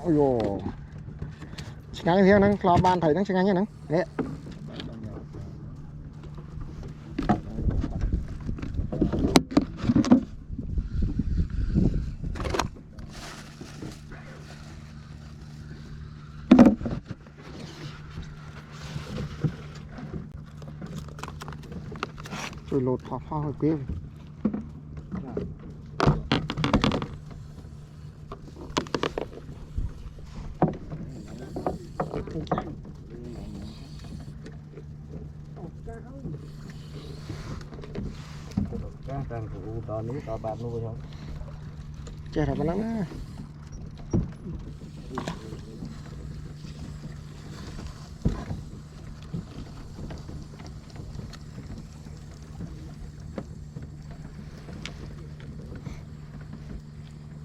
ôi dồi ngay thế nắng lo ban thầy nắng ngay nhá nắng đấy rồi lột thọt hoa hồi quê Đang phụ to ní to bạc nuôi không? chơi thật lắm á.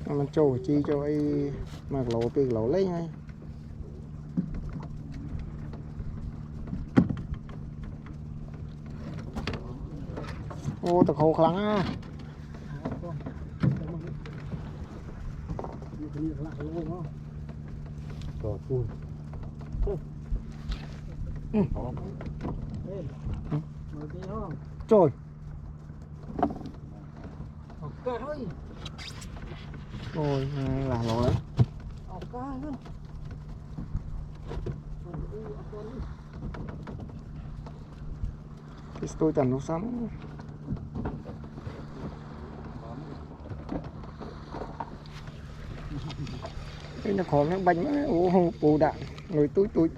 Mình trâu chi cho ấy mà lộ tiền lộ lấy ngay ô tao khô khăn á Rồi cùi. trời ôi là lộ đấy cái tôi tần nó sắm cái nó khó nó bánh ủa bù đạn người túi túi